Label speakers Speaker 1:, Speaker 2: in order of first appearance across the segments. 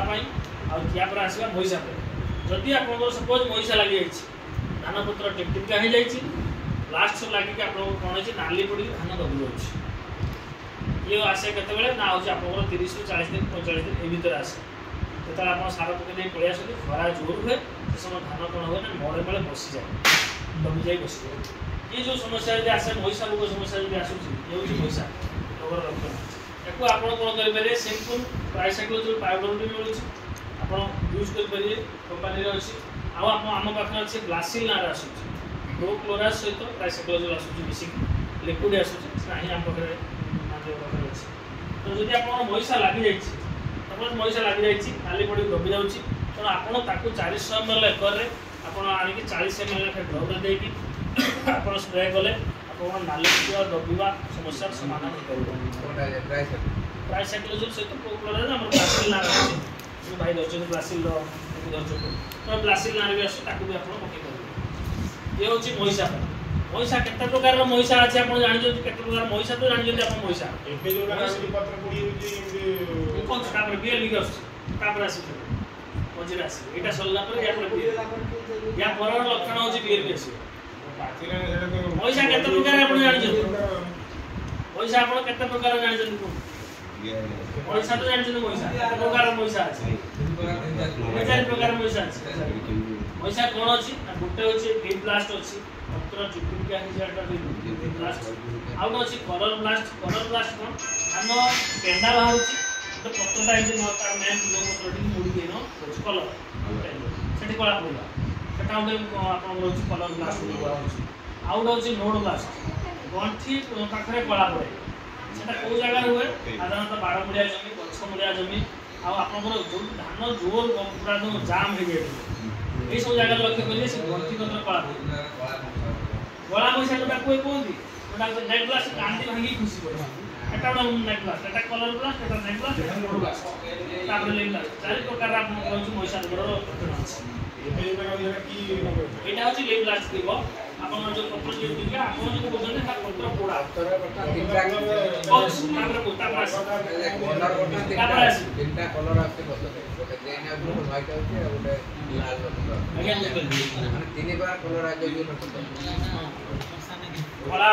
Speaker 1: आसवा मईसा जदि आप सपोज मईसा लगी धान पत्र टिकटिका हो जाए लास्ट लगे आप कौन है नाली पड़ी धान दबी जाऊँगी ये आसे के ना हूँ आप 30 ରୁ 40 दिन 45 दिन ये भितर आसे जो आप सार पकड़ पलि आस खरा जोर हुए से समय धान कौन हुए ना मड़े मड़े बसी जाए दबी जाए बसी जाए ये जो समस्या यदि आसे मईसा रोग समस्या यदि आसूँ ये हूँ मईसा रोगर लक्षण या आप कौन करेंगे सिंपल ट्राइसाइक्लोजोल पाउडर भी मिलूँ आप यूज करेंगे कंपानी अच्छी आम पाखे अच्छे ग्लासिल ना आसूँ प्रोक्लोराज सहित ट्राइसाइक्लोजोल आसूँ मिसिक लिक्विड आसूँ ना आम पाखे तो जब आप मईसा लगी जाए सपोज मईसा लगी जाए नाली पड़ी दबी जाऊँगी तेणु आपड़ 400 ml एकर आपड़ आणिक 40 ml ड्रम देकी आप स्प्रे कले आप नाली दबिवा समस्या समाधान हो ट्राइसाइक्लोजोल सहित प्रोक्लोराज आम ग्लासिल ना भाई धरते ग्लासिल धरते तो ग्लासिल ना भी आस भी आप पकड़ ये हूँ मईसा मईसा केते प्रकार मईसा अच्छे आप जानते केते प्रकार मईसा तो जानते आप मईसा बीएलबी मझे आस यहाँ सरला या पर लक्षण हूँ बीएलबी आस मईसा केते प्रकार आप जानते मईसा आप केते प्रकार जानते मईसा तो जानते मईसा केते प्रकार मईसा अच्छे 4 प्रकार मईसा अच्छे मईसा कौन अच्छी गोटे हूँ लीफ ब्लास्ट अच्छी पत्र चुटुकिया ब्लास्ट आउ अच्छी कलर ब्लास्ट कौन आम पेंडा बाहर गोटे पत्रटा तार मेन पत्र मुड़ी देन कलर से कला पड़ा से गोटे आप कलर ब्लास्ट आउ गोटे नोड ब्लास्ट गंठी पाखे कला पड़े से कौ जगार हुए साधारणतः बाड़मुड़िया जमी गछमुड़िया जमी आपर जो धान जोर पूरा जाम हो जाए ये सब जगह लक्ष्य करेंगे से गंठी पत्र कला गला मईसा जो कहते नेट ब्लास्ट कांदी भांगी खुशी पड़े एटा नेट ब्लास्ट एटा कलर ब्लास्ट एटा नेट ब्लास्ट एटा नोड ब्लास्ट तापर लेन ब्लास्ट 4 प्रकार आप मईसा रोगर लक्षण अच्छे एटा होची लेन ब्लास्ट दिबो आपन जो पत्र जो दिया आपन जो बोलते हैं पत्र पोड़ा तीनटा कलर आके बसते गोटे ग्रीन आ गोटे व्हाइट आके आ गोटे लाल माने तीन बार कलर आ जो कला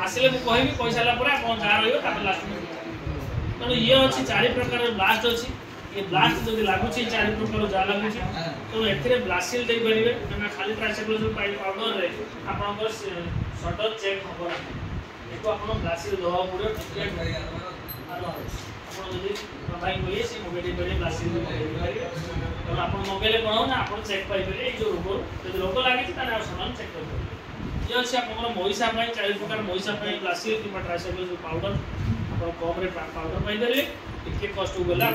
Speaker 1: आसले कहबी पैसा आप जहाँ रहा लास्ट तेणु ये अच्छी 4 प्रकार ब्लास्ट अच्छी ये ब्लास्ट जब लगुच 4 प्रकार जहाँ लगुच तो ए ब्लासिल देपारे कहीं खाली ट्राइसाइक्लोजोल पाउडर रे आपंकर सडन चेक हम ना एक आप ब्लासिल दवा पड़े भाई बोलिए से मगेदे ब्लासिल तो आप मगेले कौन हो ना आप चेक पाइबे जो रोग जो रोग लगी सडन चेक कर ये अच्छे आप मईसा 4 प्रकार मईसा ब्लासिल कि ट्राइसाइक्लोजोल पाउडर आप कम पाउडर पाइबे टे कष्ट गला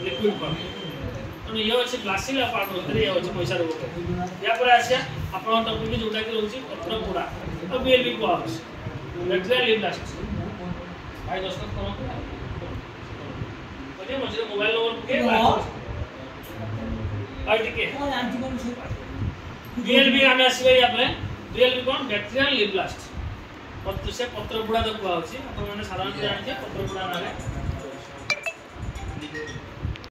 Speaker 1: लिक्विड तेणु ये अच्छे ग्लासिल पाउडर ये अच्छे मईसा रोग या आसिया आप टपिक जोटा कि रोचे पत्र पोड़ा तो बीएलबी कहुच्छे लीफ ब्लास्ट भाई दस्तखत करें मझे मोबाइल नंबर बीएलबी आम आसवे बीएलबी कौन बैक्टेरियल लीफ ब्लास्ट से पत्र पोड़ा तो कहुच्छे आप साधारण जानते पत्र पोड़ा ना